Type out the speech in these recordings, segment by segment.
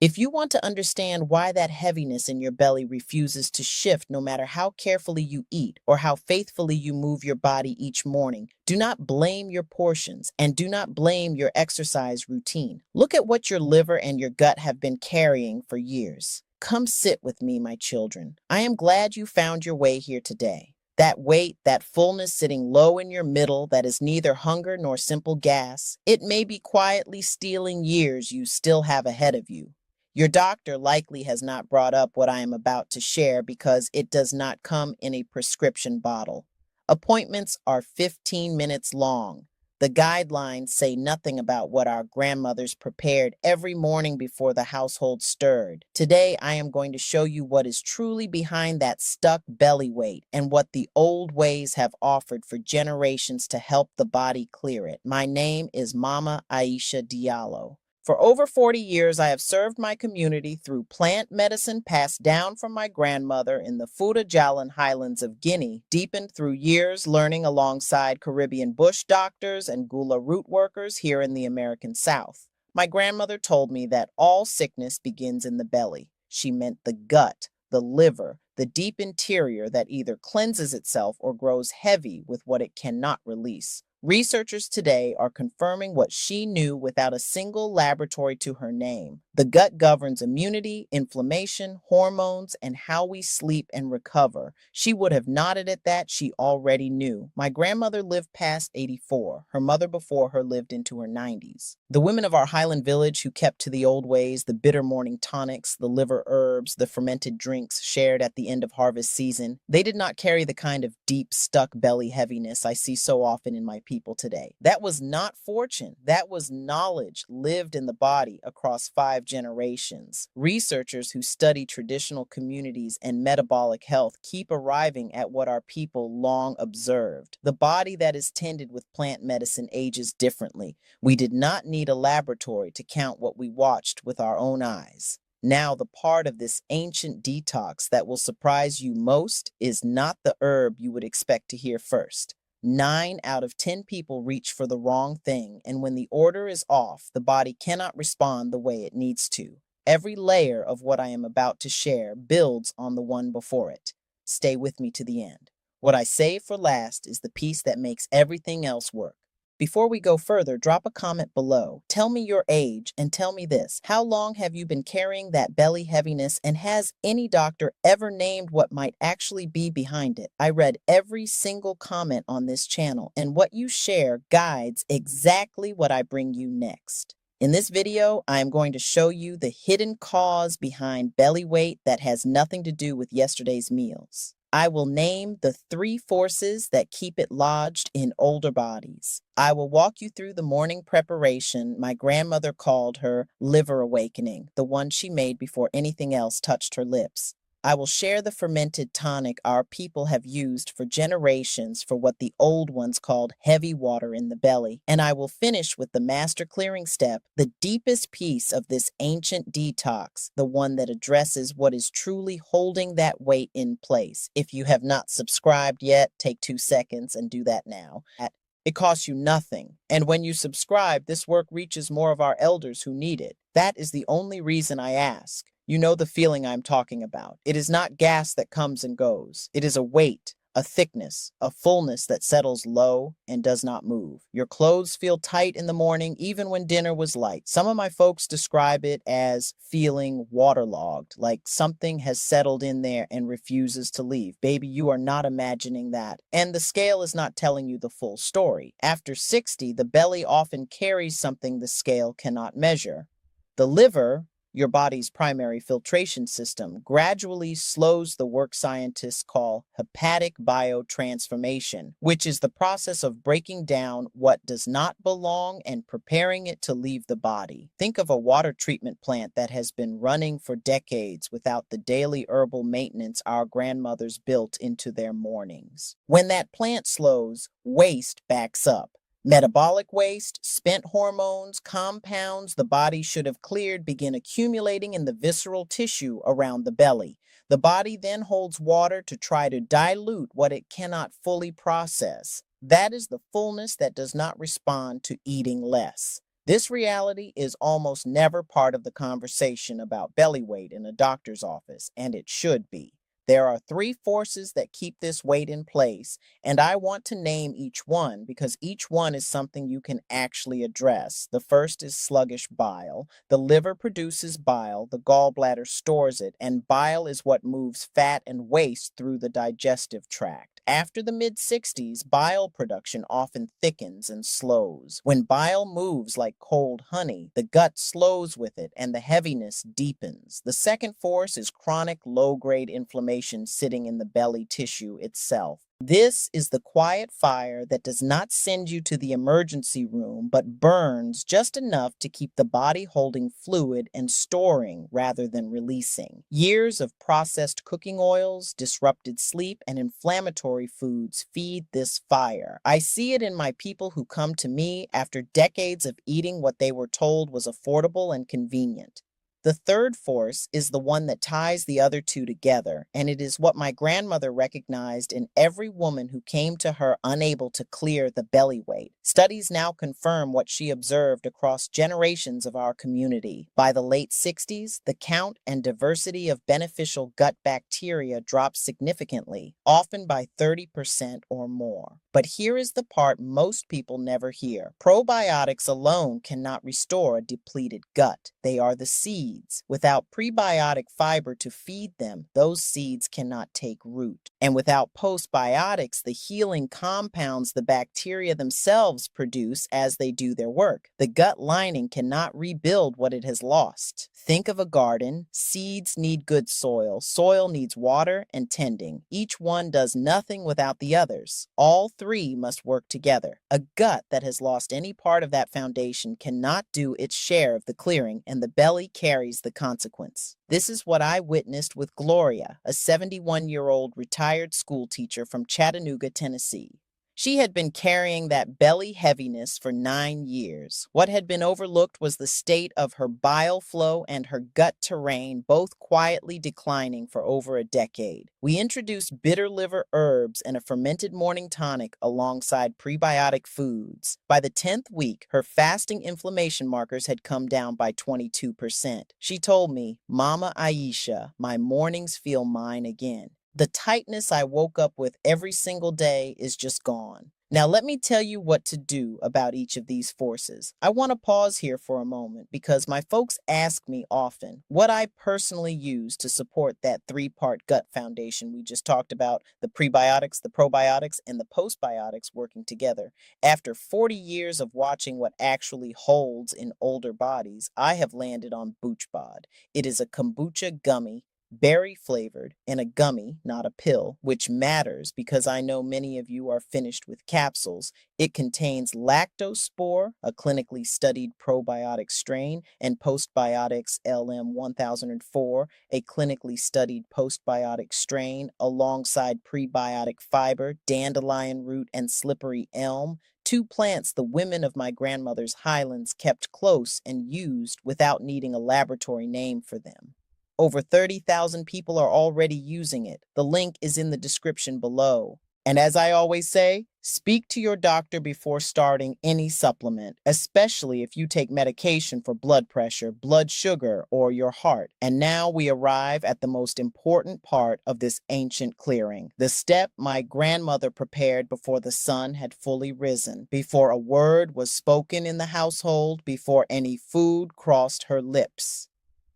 If you want to understand why that heaviness in your belly refuses to shift no matter how carefully you eat or how faithfully you move your body each morning, do not blame your portions and do not blame your exercise routine. Look at what your liver and your gut have been carrying for years. Come sit with me, my children. I am glad you found your way here today. That weight, that fullness sitting low in your middle that is neither hunger nor simple gas, it may be quietly stealing years you still have ahead of you. Your doctor likely has not brought up what I am about to share because it does not come in a prescription bottle. Appointments are 15 minutes long. The guidelines say nothing about what our grandmothers prepared every morning before the household stirred. Today, I am going to show you what is truly behind that stuck belly weight and what the old ways have offered for generations to help the body clear it. My name is Mama Aisha Diallo. For over 40 years, I have served my community through plant medicine passed down from my grandmother in the Fouta Djallon highlands of Guinea, deepened through years learning alongside Caribbean bush doctors and gula root workers here in the American South. My grandmother told me that all sickness begins in the belly. She meant the gut, the liver, the deep interior that either cleanses itself or grows heavy with what it cannot release. Researchers today are confirming what she knew without a single laboratory to her name. The gut governs immunity, inflammation, hormones, and how we sleep and recover. She would have nodded at that. She already knew. My grandmother lived past 84. Her mother before her lived into her 90s. The women of our highland village who kept to the old ways, the bitter morning tonics, the liver herbs, the fermented drinks shared at the end of harvest season, they did not carry the kind of deep, stuck belly heaviness I see so often in my people today. That was not fortune. That was knowledge lived in the body across 5 generations. Researchers who study traditional communities and metabolic health keep arriving at what our people long observed. The body that is tended with plant medicine ages differently. We did not need a laboratory to count what we watched with our own eyes. Now, the part of this ancient detox that will surprise you most is not the herb you would expect to hear first. 9 out of 10 people reach for the wrong thing, and when the order is off, the body cannot respond the way it needs to. Every layer of what I am about to share builds on the one before it. Stay with me to the end. What I save for last is the piece that makes everything else work. Before we go further, drop a comment below. Tell me your age and tell me this. How long have you been carrying that belly heaviness, and has any doctor ever named what might actually be behind it? I read every single comment on this channel, and what you share guides exactly what I bring you next. In this video, I am going to show you the hidden cause behind belly weight that has nothing to do with yesterday's meals. I will name the 3 forces that keep it lodged in older bodies. I will walk you through the morning preparation my grandmother called her liver awakening, the one she made before anything else touched her lips. I will share the fermented tonic our people have used for generations for what the old ones called heavy water in the belly. And I will finish with the master clearing step, the deepest piece of this ancient detox, the one that addresses what is truly holding that weight in place. If you have not subscribed yet, take 2 seconds and do that now. It costs you nothing. And when you subscribe, this work reaches more of our elders who need it. That is the only reason I ask. You know the feeling I'm talking about. It is not gas that comes and goes. It is a weight, a thickness, a fullness that settles low and does not move. Your clothes feel tight in the morning, even when dinner was light. Some of my folks describe it as feeling waterlogged, like something has settled in there and refuses to leave. Baby, you are not imagining that. And the scale is not telling you the full story. After 60, the belly often carries something the scale cannot measure. The liver, your body's primary filtration system, gradually slows the work scientists call hepatic biotransformation, which is the process of breaking down what does not belong and preparing it to leave the body. Think of a water treatment plant that has been running for decades without the daily herbal maintenance our grandmothers built into their mornings. When that plant slows, waste backs up. Metabolic waste, spent hormones, compounds the body should have cleared begin accumulating in the visceral tissue around the belly. The body then holds water to try to dilute what it cannot fully process. That is the fullness that does not respond to eating less. This reality is almost never part of the conversation about belly weight in a doctor's office, and it should be. There are three forces that keep this weight in place, and I want to name each one because each one is something you can actually address. The first is sluggish bile. The liver produces bile, the gallbladder stores it, and bile is what moves fat and waste through the digestive tract. After the mid 60s, bile production often thickens and slows. When bile moves like cold honey, the gut slows with it and the heaviness deepens. The second force is chronic low-grade inflammation sitting in the belly tissue itself. This is the quiet fire that does not send you to the emergency room, but burns just enough to keep the body holding fluid and storing rather than releasing. Years of processed cooking oils, disrupted sleep, and inflammatory foods feed this fire. I see it in my people who come to me after decades of eating what they were told was affordable and convenient. The third force is the one that ties the other two together, and it is what my grandmother recognized in every woman who came to her unable to clear the belly weight. Studies now confirm what she observed across generations of our community. By the late 60s, the count and diversity of beneficial gut bacteria dropped significantly, often by 30% or more. But here is the part most people never hear. Probiotics alone cannot restore a depleted gut. They are the seeds. Without prebiotic fiber to feed them, those seeds cannot take root. And without postbiotics, the healing compounds the bacteria themselves produce as they do their work, the gut lining cannot rebuild what it has lost. Think of a garden. Seeds need good soil. Soil needs water and tending. Each one does nothing without the others. All three must work together. A gut that has lost any part of that foundation cannot do its share of the clearing, and the belly carries the consequence. This is what I witnessed with Gloria, a 71-year-old retired school teacher from Chattanooga, Tennessee. She had been carrying that belly heaviness for 9 years. What had been overlooked was the state of her bile flow and her gut terrain, both quietly declining for over a decade. We introduced bitter liver herbs and a fermented morning tonic alongside prebiotic foods. By the 10th week, her fasting inflammation markers had come down by 22%. She told me, "Mama Aisha, my mornings feel mine again. The tightness I woke up with every single day is just gone." Now, let me tell you what to do about each of these forces. I want to pause here for a moment because my folks ask me often what I personally use to support that three-part gut foundation we just talked about, the prebiotics, the probiotics, and the postbiotics working together. After 40 years of watching what actually holds in older bodies, I have landed on BoochBod. It is a kombucha gummy, berry flavored, in a gummy, not a pill, which matters because I know many of you are finished with capsules. It contains lactospore, a clinically studied probiotic strain, and postbiotics LM1004, a clinically studied postbiotic strain, alongside prebiotic fiber, dandelion root, and slippery elm. Two plants the women of my grandmother's highlands kept close and used without needing a laboratory name for them. Over 30,000 people are already using it. The link is in the description below. And as I always say, speak to your doctor before starting any supplement, especially if you take medication for blood pressure, blood sugar, or your heart. And now we arrive at the most important part of this ancient clearing, the step my grandmother prepared before the sun had fully risen, before a word was spoken in the household, before any food crossed her lips.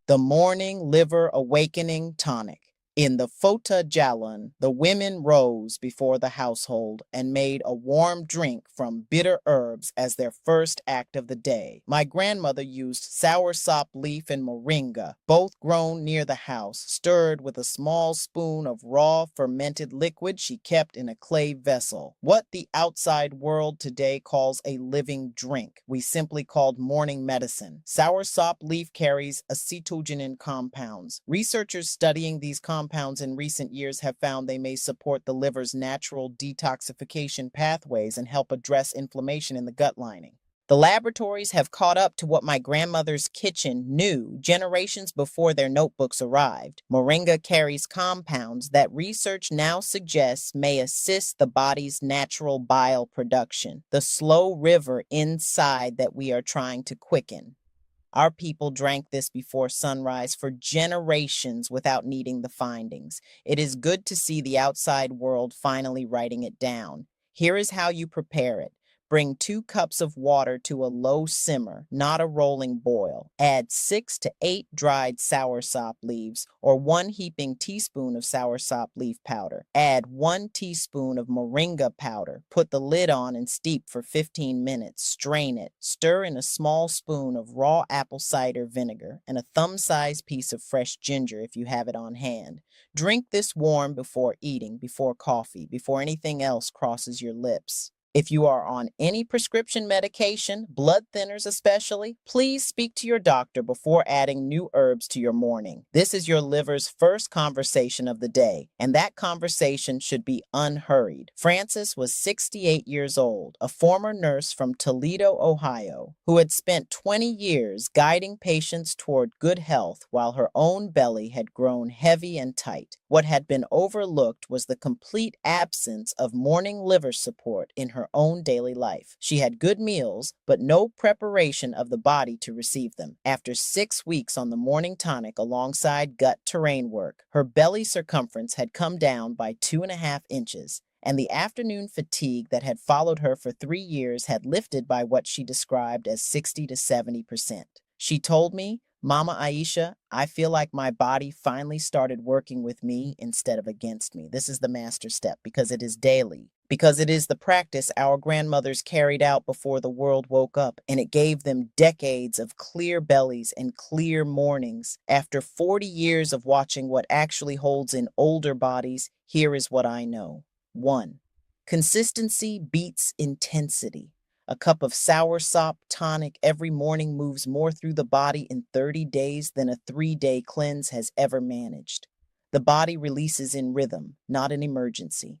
The Morning Liver Awakening Tonic. In the Fouta Djallon, the women rose before the household and made a warm drink from bitter herbs as their first act of the day. My grandmother used soursop leaf and moringa, both grown near the house, stirred with a small spoon of raw fermented liquid she kept in a clay vessel. What the outside world today calls a living drink, we simply called morning medicine. Soursop leaf carries acetogenin compounds. Researchers studying these compounds in recent years have found they may support the liver's natural detoxification pathways and help address inflammation in the gut lining. The laboratories have caught up to what my grandmother's kitchen knew generations before their notebooks arrived. Moringa carries compounds that research now suggests may assist the body's natural bile production, the slow river inside that we are trying to quicken. Our people drank this before sunrise for generations without needing the findings. It is good to see the outside world finally writing it down. Here is how you prepare it. Bring 2 cups of water to a low simmer, not a rolling boil. Add 6 to 8 dried soursop leaves or 1 heaping teaspoon of soursop leaf powder. Add 1 teaspoon of moringa powder. Put the lid on and steep for 15 minutes. Strain it. Stir in a small spoon of raw apple cider vinegar and a thumb-sized piece of fresh ginger if you have it on hand. Drink this warm before eating, before coffee, before anything else crosses your lips. If you are on any prescription medication, blood thinners especially, please speak to your doctor before adding new herbs to your morning. This is your liver's first conversation of the day, and that conversation should be unhurried. Frances was 68 years old, a former nurse from Toledo, Ohio, who had spent 20 years guiding patients toward good health while her own belly had grown heavy and tight. What had been overlooked was the complete absence of morning liver support in her own daily life. She had good meals, but no preparation of the body to receive them. After 6 weeks on the morning tonic alongside gut terrain work, her belly circumference had come down by 2.5 inches, and the afternoon fatigue that had followed her for 3 years had lifted by what she described as 60 to 70%. She told me, "Mama Aisha, I feel like my body finally started working with me instead of against me." This is the master step because it is daily, because it is the practice our grandmothers carried out before the world woke up, and it gave them decades of clear bellies and clear mornings. After 40 years of watching what actually holds in older bodies, here is what I know. 1. Consistency beats intensity. A cup of soursop tonic every morning moves more through the body in 30 days than a 3-day cleanse has ever managed. The body releases in rhythm, not an emergency.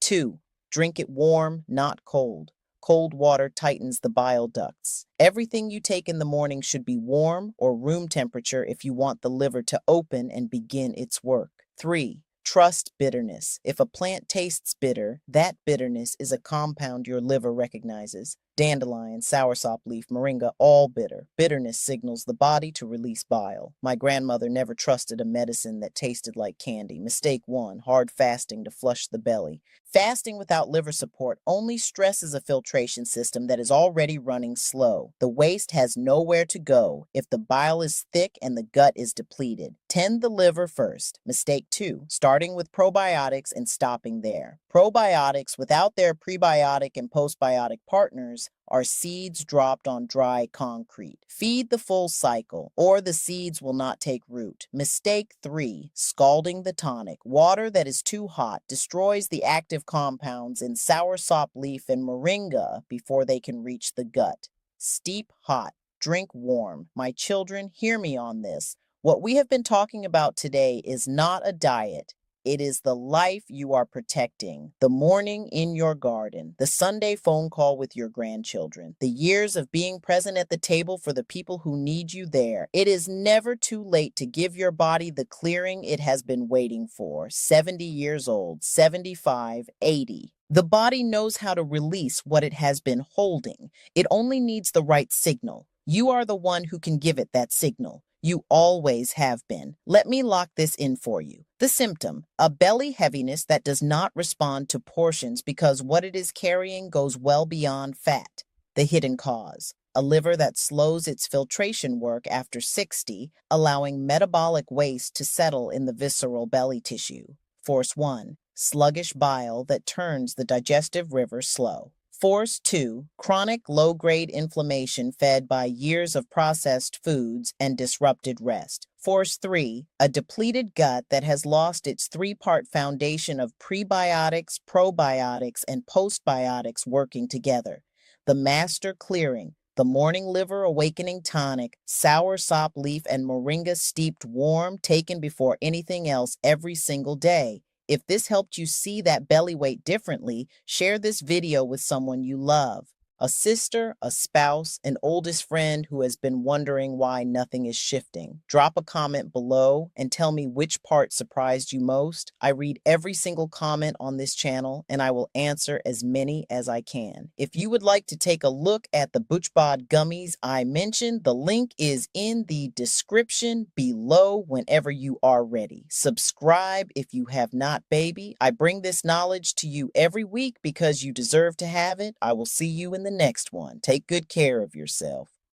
2. Drink it warm, not cold. Cold water tightens the bile ducts. Everything you take in the morning should be warm or room temperature if you want the liver to open and begin its work. 3. Trust bitterness. If a plant tastes bitter, that bitterness is a compound your liver recognizes. Dandelion, soursop leaf, moringa, all bitter. Bitterness signals the body to release bile. My grandmother never trusted a medicine that tasted like candy. Mistake 1, hard fasting to flush the belly. Fasting without liver support only stresses a filtration system that is already running slow. The waste has nowhere to go if the bile is thick and the gut is depleted. Tend the liver first. Mistake 2, starting with probiotics and stopping there. Probiotics without their prebiotic and postbiotic partners are seeds dropped on dry concrete. Feed the full cycle, or the seeds will not take root. Mistake 3, scalding the tonic. Water that is too hot destroys the active compounds in soursop leaf and moringa before they can reach the gut. Steep hot, drink warm. My children, hear me on this. What we have been talking about today is not a diet. It is the life you are protecting, the morning in your garden, the Sunday phone call with your grandchildren, the years of being present at the table for the people who need you there. It is never too late to give your body the clearing it has been waiting for. 70 years old, 75, 80. The body knows how to release what it has been holding. It only needs the right signal. You are the one who can give it that signal. You always have been. Let me lock this in for you. The symptom, a belly heaviness that does not respond to portions because what it is carrying goes well beyond fat. The hidden cause, a liver that slows its filtration work after 60, allowing metabolic waste to settle in the visceral belly tissue. Force 1, sluggish bile that turns the digestive river slow. Force 2, chronic low-grade inflammation fed by years of processed foods and disrupted rest. Force 3, a depleted gut that has lost its 3-part foundation of prebiotics, probiotics, and postbiotics working together. The master clearing, the morning liver awakening tonic, soursop leaf and moringa steeped warm, taken before anything else every single day. If this helped you see that belly weight differently, share this video with someone you love. A sister, a spouse, an oldest friend who has been wondering why nothing is shifting? Drop a comment below and tell me which part surprised you most. I read every single comment on this channel and I will answer as many as I can. If you would like to take a look at the BoochBod gummies I mentioned, the link is in the description below whenever you are ready. Subscribe if you have not, baby. I bring this knowledge to you every week because you deserve to have it. I will see you in the next one. Take good care of yourself.